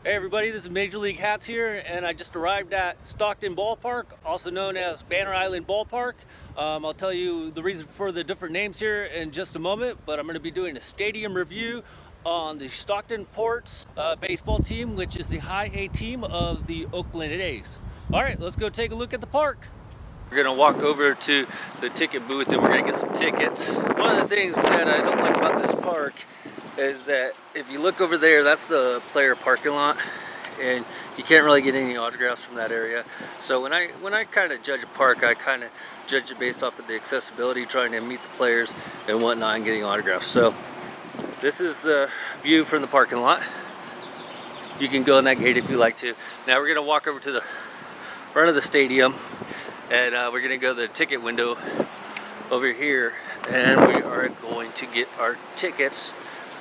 Hey everybody, this is Major League Hats here, and I just arrived at Stockton Ballpark, also known as Banner Island Ballpark. I'll tell you the reason for the different names here in just a moment, but I'm going to be doing a stadium review on the Stockton Ports baseball team, which is the high A team of the Oakland A's. Alright, let's go take a look at the park. We're going to walk over to the ticket booth and we're going to get some tickets. One of the things that I don't like about this park is that if you look over there, that's the player parking lot, and you can't really get any autographs from that area. So when I kind of judge a park, I kind of judge it based off of the accessibility, trying to meet the players and whatnot, and getting autographs. So this is the view from the parking lot. You can go in that gate if you like to. Now we're going to walk over to the front of the stadium, and we're going to go to the ticket window over here, and we are going to get our tickets.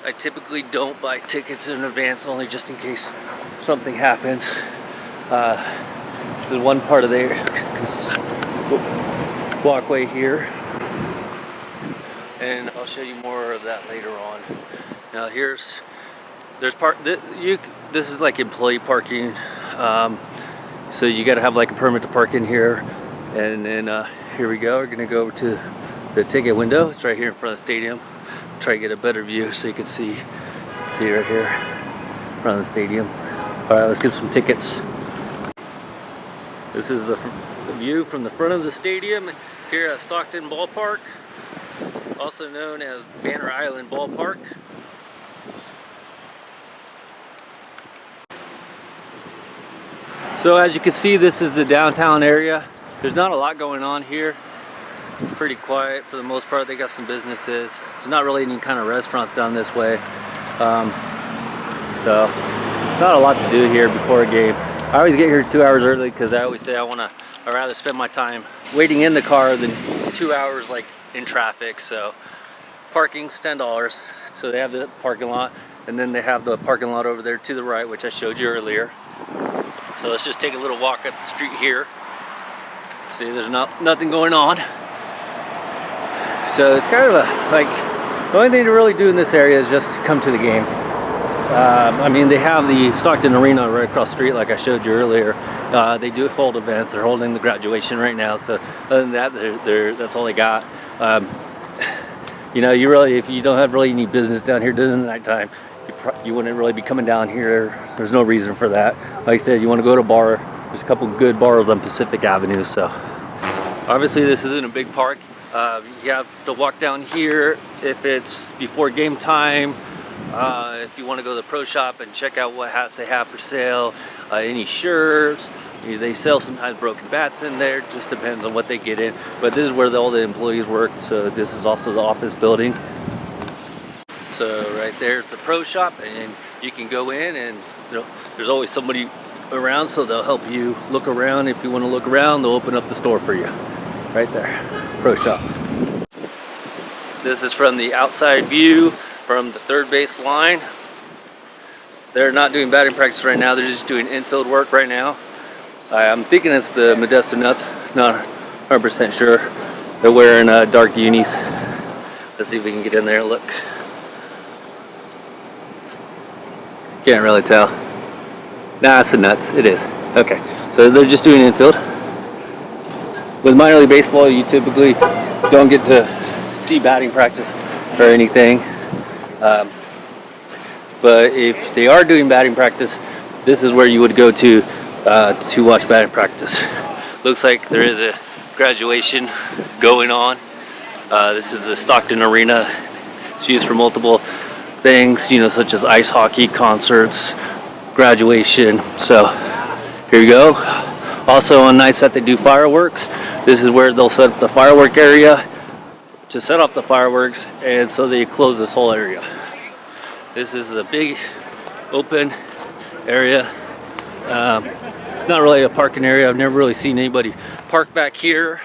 I typically don't buy tickets in advance, only just in case something happens. This is one part of the walkway here, and I'll show you more of that later on. Now this is like employee parking, so you got to have like a permit to park in here. And then here we go. We're gonna go over to the ticket window. It's right here in front of the stadium. Try to get a better view so you can see right here in front of the stadium. All right, let's get some tickets. This is the view from the front of the stadium here at Stockton Ballpark, also known as Banner Island Ballpark. So as you can see, this is the downtown area. There's not a lot going on here. It's pretty quiet for the most part. They got some businesses. There's not really any kind of restaurants down this way. So not a lot to do here before a game. I always get here 2 hours early because I always say I'd rather spend my time waiting in the car than 2 hours like in traffic. So parking's $10. So they have the parking lot, and then they have the parking lot over there to the right, which I showed you earlier. So let's just take a little walk up the street here. See, there's nothing going on. So it's kind of the only thing to really do in this area is just come to the game. I mean, they have the Stockton Arena right across the street, like I showed you earlier. They do hold events. They're holding the graduation right now. So other than that, that's all they got. You know, if you don't have really any business down here during the nighttime, you wouldn't really be coming down here. There's no reason for that. Like I said, you want to go to a bar. There's a couple good bars on Pacific Avenue. So obviously this isn't a big park. You have to walk down here if it's before game time. If you want to go to the pro shop and check out what hats they have for sale, any shirts. They sell sometimes broken bats in there. Just depends on what they get in. But this is where all the employees work. So this is also the office building. So right there's the pro shop, and you can go in, and there's always somebody around, so they'll help you look around. If you want to look around, they'll open up the store for you. Right there, pro shop. This is from the outside view from the third base line. They're not doing batting practice right now. They're just doing infield work right now. I'm thinking it's the Modesto Nuts. Not 100% sure. They're wearing dark unis. Let's see if we can get in there and look. Can't really tell. Nah, it's the Nuts. It is. Okay, so they're just doing infield. With minor league baseball, you typically don't get to see batting practice or anything. But if they are doing batting practice, this is where you would go to watch batting practice. Looks like there is a graduation going on. This is the Stockton Arena. It's used for multiple things, such as ice hockey, concerts, graduation. So here you go. Also on nights that they do fireworks, this is where they'll set up the firework area to set off the fireworks, and so they close this whole area. This is a big open area. It's not really a parking area. I've never really seen anybody park back here,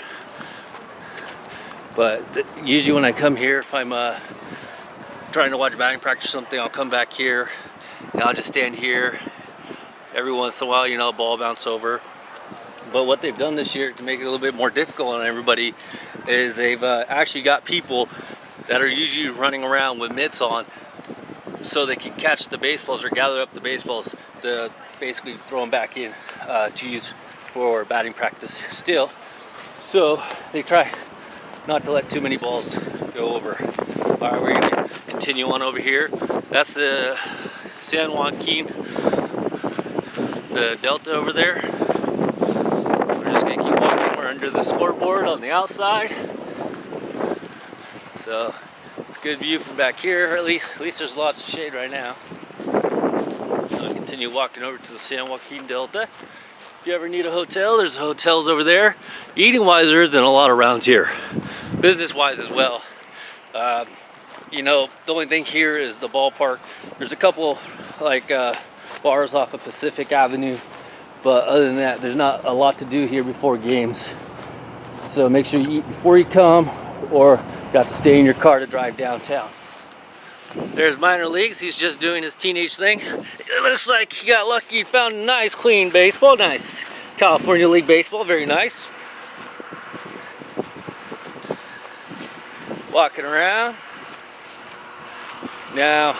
but usually when I come here, if I'm trying to watch batting practice or something, I'll come back here and I'll just stand here. Every once in a while, a ball bounce over. But what they've done this year to make it a little bit more difficult on everybody is they've actually got people that are usually running around with mitts on so they can catch the baseballs or gather up the baseballs to basically throw them back in to use for batting practice still. So they try not to let too many balls go over. All right, we're gonna continue on over here. That's the San Joaquin, the Delta over there. We're just gonna keep walking. We're under the scoreboard on the outside. So it's a good view from back here, or at least there's lots of shade right now. So I'll continue walking over to the San Joaquin Delta. If you ever need a hotel, there's hotels over there. Eating wise, there isn't a lot around here. Business wise as well. You know, the only thing here is the ballpark. There's a couple like bars off of Pacific Avenue, but other than that, there's not a lot to do here before games. So make sure you eat before you come, or you have to stay in your car to drive downtown. There's minor leagues. He's just doing his teenage thing. It looks like he got lucky and found a nice clean baseball. Nice California League baseball, very nice. Walking around. Now,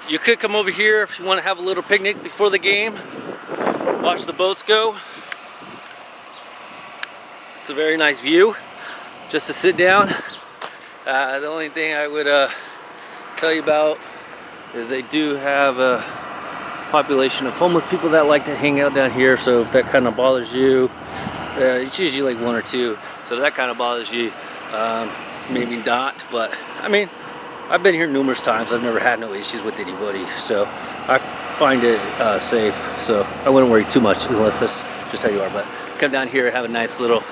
you could come over here if you want to have a little picnic before the game. Watch the boats go. It's a very nice view just to sit down. The only thing I would tell you about is they do have a population of homeless people that like to hang out down here. So if that kind of bothers you, it's usually like one or two. So if that kind of bothers you, maybe not. But I mean, I've been here numerous times. I've never had no issues with anybody, so I find it safe. So I wouldn't worry too much unless that's just how you are. But come down here and have a nice little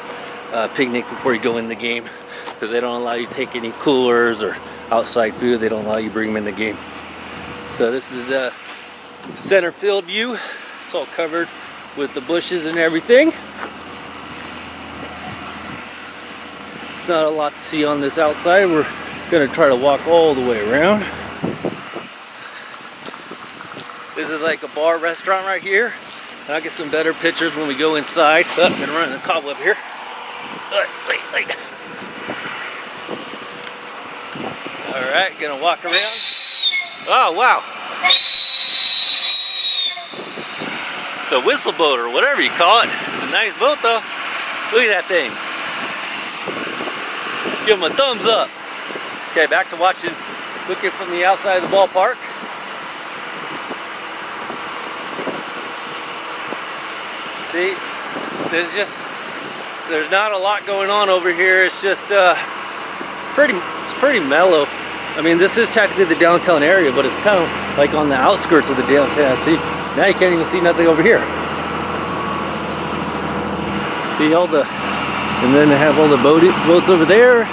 picnic before you go in the game, because they don't allow you to take any coolers or outside food. They don't allow you to bring them in the game. So this is the center field view. It's all covered with the bushes and everything. It's not a lot to see on this outside. We're gonna try to walk all the way around. This is like a bar restaurant right here. And I'll get some better pictures when we go inside. Oh, I'm gonna run in the cobweb here. Wait. All right, gonna walk around. Oh, wow. It's a whistle boat or whatever you call it. It's a nice boat though. Look at that thing. Give them a thumbs up. Okay, back to watching, looking from the outside of the ballpark. See, there's not a lot going on over here. It's just it's pretty mellow. I mean, this is technically the downtown area, but it's kind of like on the outskirts of the downtown. See, now you can't even see nothing over here. See all the, and then they have all the boats over there,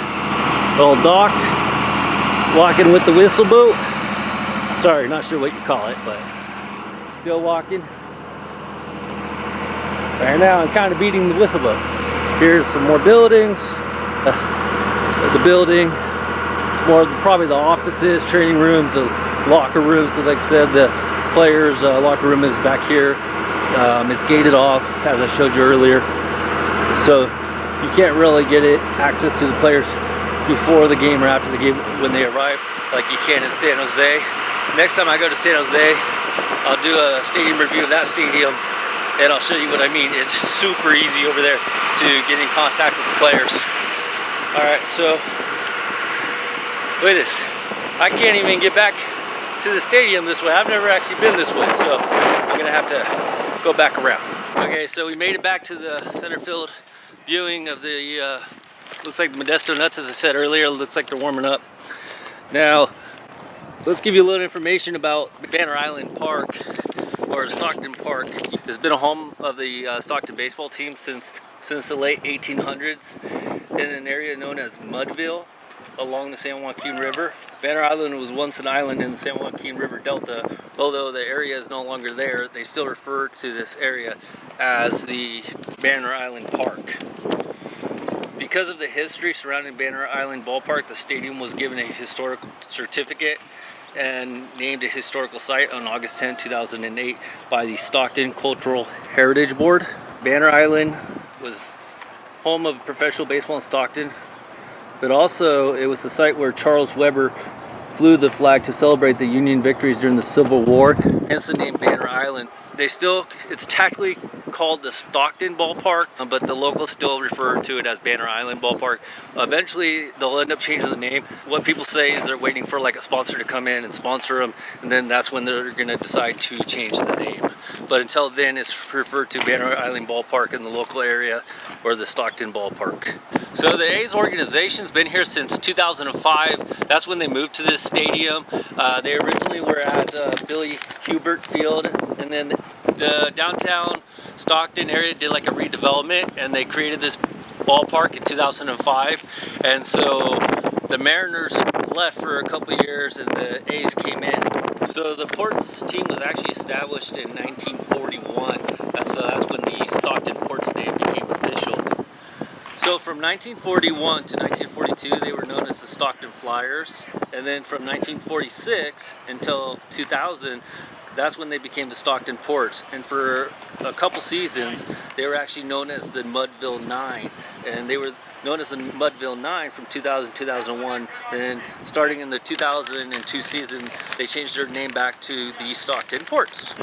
all docked. Walking with the whistle boat. Sorry, not sure what you call it, but still walking. Right now I'm kind of beating the whistle boat. Here's some more buildings. The building, more probably the offices, training rooms, the locker rooms, because like I said, the players' locker room is back here. It's gated off, as I showed you earlier. So you can't really get access to the players before the game or after the game when they arrive, like you can in San Jose. Next time I go to San Jose, I'll do a stadium review of that stadium, and I'll show you what I mean. It's super easy over there to get in contact with the players. All right, so look at this. I can't even get back to the stadium this way. I've never actually been this way, so I'm gonna have to go back around. Okay, so we made it back to the center field viewing of the looks like the Modesto Nuts, as I said earlier. Looks like they're warming up. Now, let's give you a little information about Banner Island Park, or Stockton Park. It's been a home of the Stockton baseball team since the late 1800s in an area known as Mudville along the San Joaquin River. Banner Island was once an island in the San Joaquin River Delta. Although the area is no longer there, they still refer to this area as the Banner Island Park. Because of the history surrounding Banner Island Ballpark, the stadium was given a historical certificate and named a historical site on August 10, 2008 by the Stockton Cultural Heritage Board. Banner Island was home of professional baseball in Stockton, but also it was the site where Charles Weber flew the flag to celebrate the Union victories during the Civil War, hence the name Banner Island. It's technically called the Stockton Ballpark, but the locals still refer to it as Banner Island Ballpark. Eventually, they'll end up changing the name. What people say is they're waiting for like a sponsor to come in and sponsor them, and then that's when they're going to decide to change the name. But until then, it's referred to Banner Island Ballpark in the local area, or the Stockton Ballpark. So the A's organization's been here since 2005. That's when they moved to this stadium. They originally were at Billy Hubert Field, and then the downtown Stockton area did like a redevelopment, and they created this ballpark in 2005. And so the Mariners left for a couple years and the A's came in. So the Ports team was actually established in 1941. So that's when the Stockton Ports name became official. So from 1941 to 1942, they were known as the Stockton Flyers. And then from 1946 until 2000, that's when they became the Stockton Ports. And for a couple seasons, they were actually known as the Mudville Nine. And they were known as the Mudville Nine from 2000 to 2001. Then starting in the 2002 season, they changed their name back to the Stockton Ports.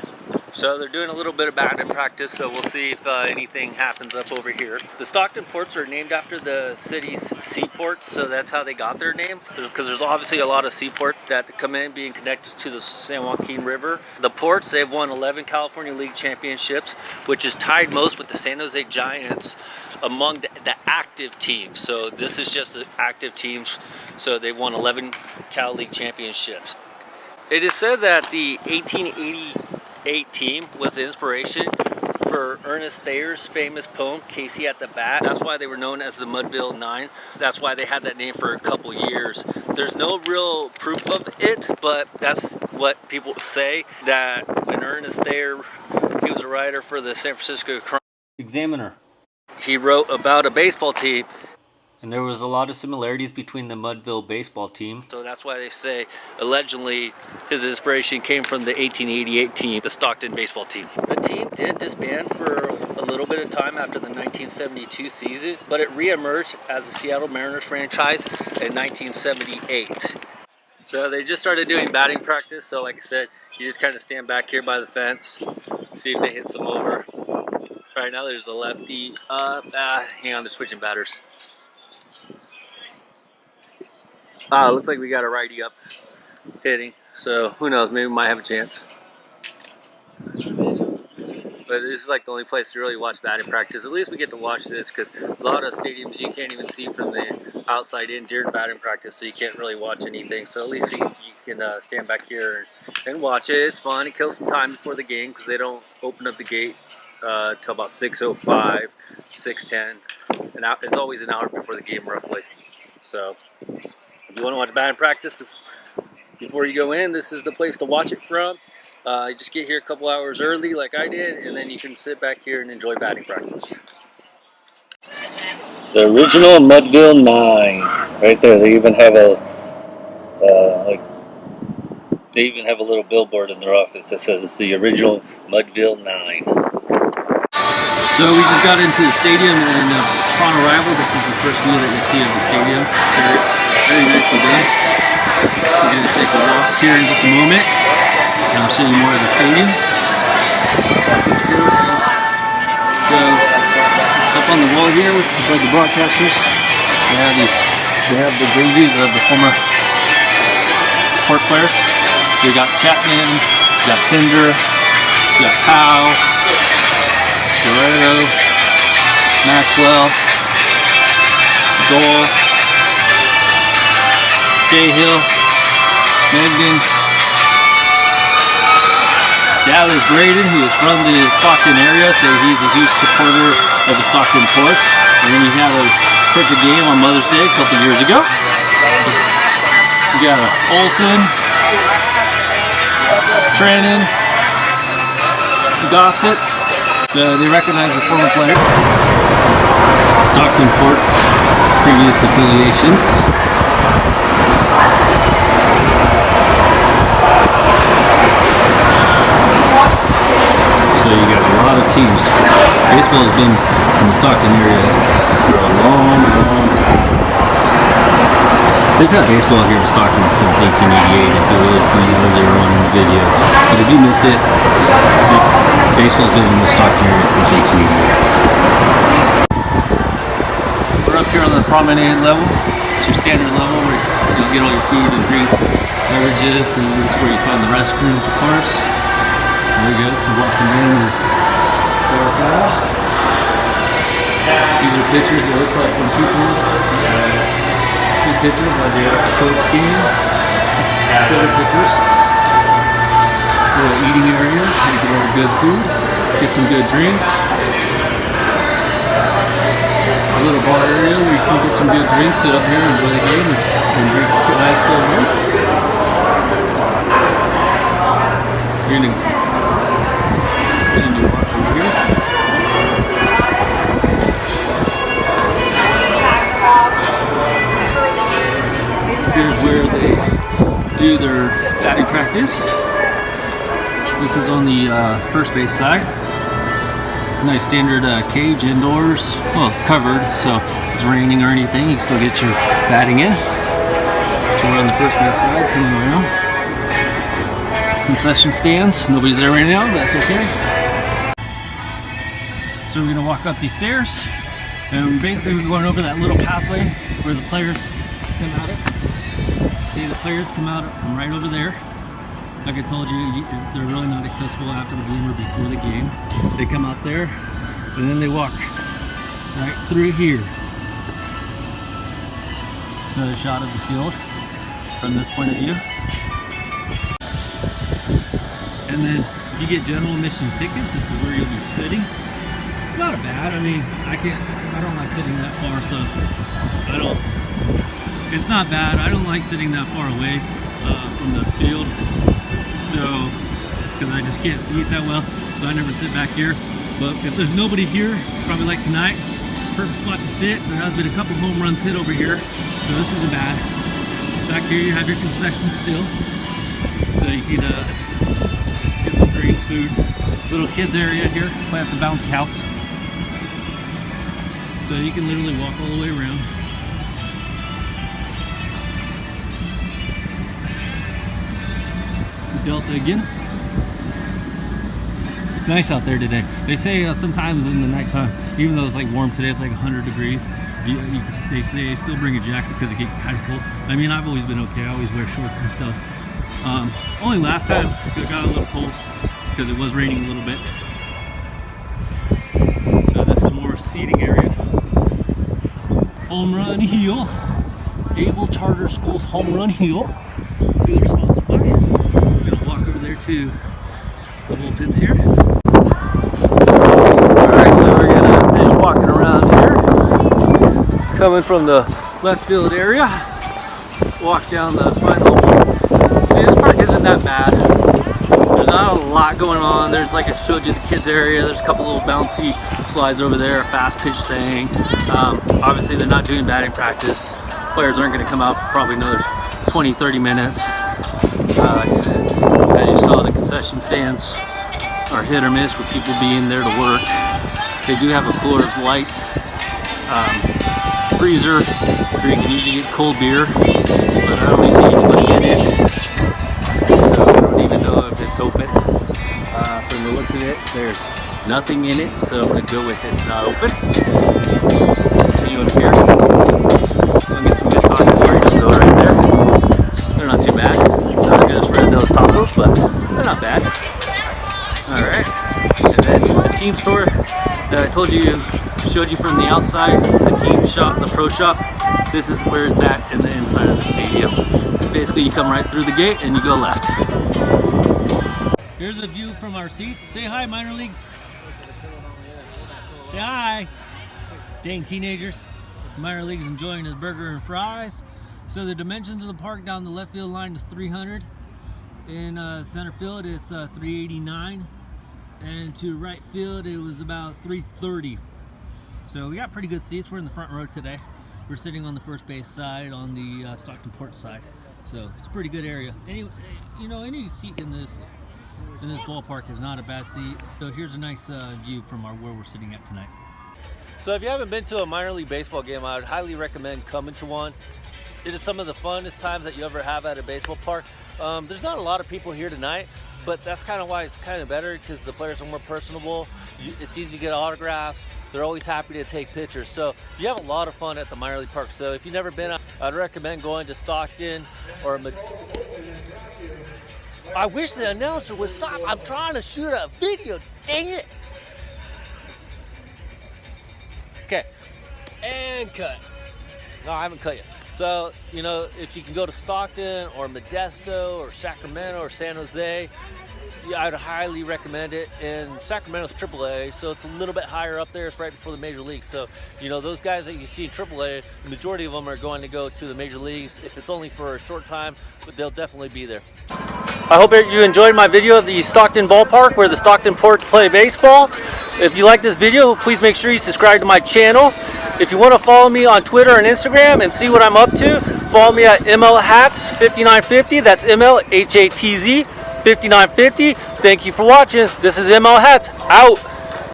So they're doing a little bit of batting practice, so we'll see if anything happens up over here. The Stockton Ports are named after the city's seaports, so that's how they got their name. Because there's obviously a lot of seaports that come in being connected to the San Joaquin River. The Ports, they've won 11 California League championships, which is tied most with the San Jose Giants among the active teams. So this is just the active teams, so they've won 11 Cal League championships. It is said that the 1888 team was the inspiration for Ernest Thayer's famous poem, Casey at the Bat. That's why they were known as the Mudville Nine. That's why they had that name for a couple years. There's no real proof of it, but that's what people say, that when Ernest Thayer, he was a writer for the San Francisco Examiner, he wrote about a baseball team, and there was a lot of similarities between the Mudville baseball team. So that's why they say, allegedly, his inspiration came from the 1888 team, the Stockton baseball team. The team did disband for a little bit of time after the 1972 season, but it re-emerged as the Seattle Mariners franchise in 1978. So they just started doing batting practice, so like I said, you just kind of stand back here by the fence, see if they hit some over. Right now there's a lefty up, hang on, they're switching batters. It looks like we got a righty up hitting, so who knows, maybe we might have a chance. But this is like the only place to really watch batting practice. At least we get to watch this, because a lot of stadiums you can't even see from the outside in during batting practice, so you can't really watch anything. So at least you can stand back here and watch it. It's fun. It kills some time before the game, because they don't open up the gate till about 6:05, 6:10, and it's always an hour before the game roughly. So if you want to watch batting practice before you go in, this is the place to watch it from. You just get here a couple hours early like I did, and then you can sit back here and enjoy batting practice. The original Mudville Nine, right there. They even have a little billboard in their office that says it's the original Mudville Nine. So we just got into the stadium, and upon arrival, this is the first view that you'll see of the stadium. So very nicely done. We're going to take a walk here in just a moment, and I'll show you more of the stadium. So up on the wall here, by the broadcasters, they have the jerseys of the former Ports players. So you got Chapman, you got Pinder, you got Powell, Guerrero, Maxwell, Dole, Cahill, Megden, Dallas Braden, who is from the Stockton area, so he's a huge supporter of the Stockton Ports. And then he had a perfect game on Mother's Day a couple years ago. We got Olsen, Trennan, Gossett. They recognize the former player. Stockton Ports, previous affiliations. So you got a lot of teams. Baseball has been in the Stockton area for a long, long time. They've had baseball here in Stockton since 1888, if you were listening earlier on in the video. But if you missed it, baseball's been in the Stockton area since 1888. We're up here on the promenade level. It's your standard level where you'll get all your food and drinks, beverages, and this is where you find the restrooms, of course. There you go, keep walking in. These are pictures, it looks like from people. Two pictures of the coach game. Photo pictures. A little eating area, you can order good food, get some good drinks. A little bar area where you can get some good drinks, sit up here and enjoy the game and drink a nice cold drink. You're going to continue walking over here. Here's where they do their batting practice. This is on the first base side. Nice standard cage indoors, well, covered, so if it's raining or anything, you can still get your batting in. So we're on the first base side, coming around. Concession stands, nobody's there right now, but that's okay. So we're gonna walk up these stairs, and basically we're going over that little pathway where the players come out of. See, the players come out from right over there. Like I told you, they're really not accessible after the game or before the game. They come out there, and then they walk right through here. Another shot of the field from this point of view. And then if you get general admission tickets, this is where you'll be sitting. It's not bad. I mean, I don't like sitting that far, so it's not bad. I don't like sitting that far away from the field. So, because I just can't see it that well, so I never sit back here. But if there's nobody here, probably like tonight, perfect spot to sit. There has been a couple home runs hit over here, so this isn't bad. Back here you have your concession still, so you can get some drinks, food. Little kids area here, play at the bouncy house. So you can literally walk all the way around. Delta again. It's nice out there today. They say sometimes in the nighttime, even though it's like warm today, it's like 100 degrees. They say still bring a jacket because it gets kind of cold. I mean, I've always been okay. I always wear shorts and stuff. Only last time it got a little cold because it was raining a little bit. So this is more seating area. Home Run Heel. Able Charter Schools Home Run Heel. See their sponsored by. To the bullpens here. Alright, so we're gonna finish walking around here. Coming from the left field area. Walk down the final. See, this park isn't that bad. There's not a lot going on. There's, like I showed you, the kids area. There's a couple little bouncy slides over there, a fast pitch thing. Obviously they're not doing batting practice. Players aren't gonna come out for probably another 20-30 minutes. As you saw, the concession stands are hit or miss with people being there to work. They do have a cooler of light freezer where you can usually get cold beer, but I don't really see anybody in it, so I don't even know if it's open. From the looks of it, there's nothing in it, so I'm going to go with it's not open. Let's continue up here. I'll get some good tacos right there. They're not too bad. Not as good as Fernando's tacos, but they're not bad. Alright. And then the team store that I showed you from the outside, the team shop, the pro shop, this is where it's at in the inside of the stadium. Basically you come right through the gate and you go left. Here's a view from our seats. Say hi, minor leagues. Say hi. Dang teenagers. Minor leagues enjoying his burger and fries. So the dimensions of the park down the left field line is 300. In center field it's 389. And to right field it was about 330. So we got pretty good seats. We're in the front row today. We're sitting on the first base side on the Stockton port side. So it's a pretty good area. Any seat in this ballpark is not a bad seat. So here's a nice view from where we're sitting at tonight. So if you haven't been to a minor league baseball game, I would highly recommend coming to one. It is some of the funnest times that you ever have at a baseball park. There's not a lot of people here tonight, but that's kind of why it's kind of better, because the players are more personable. It's easy to get autographs. They're always happy to take pictures. So you have a lot of fun at the minor league park. So if you've never been, I'd recommend going to Stockton or I wish the announcer would stop. I'm trying to shoot a video, dang it. Okay, and cut. No, I haven't cut yet. So, you know, if you can go to Stockton or Modesto or Sacramento or San Jose, yeah, I'd highly recommend it. And Sacramento's AAA, so it's a little bit higher up there. It's right before the major leagues. So, you know, those guys that you see in AAA, the majority of them are going to go to the major leagues. If it's only for a short time, but they'll definitely be there. I hope you enjoyed my video of the Stockton ballpark where the Stockton Ports play baseball. If you like this video, please make sure you subscribe to my channel. If you want to follow me on Twitter and Instagram and see what I'm up to, follow me at MLHats5950. That's MLHATZ 5950. Thank you for watching. This is ML Hats out.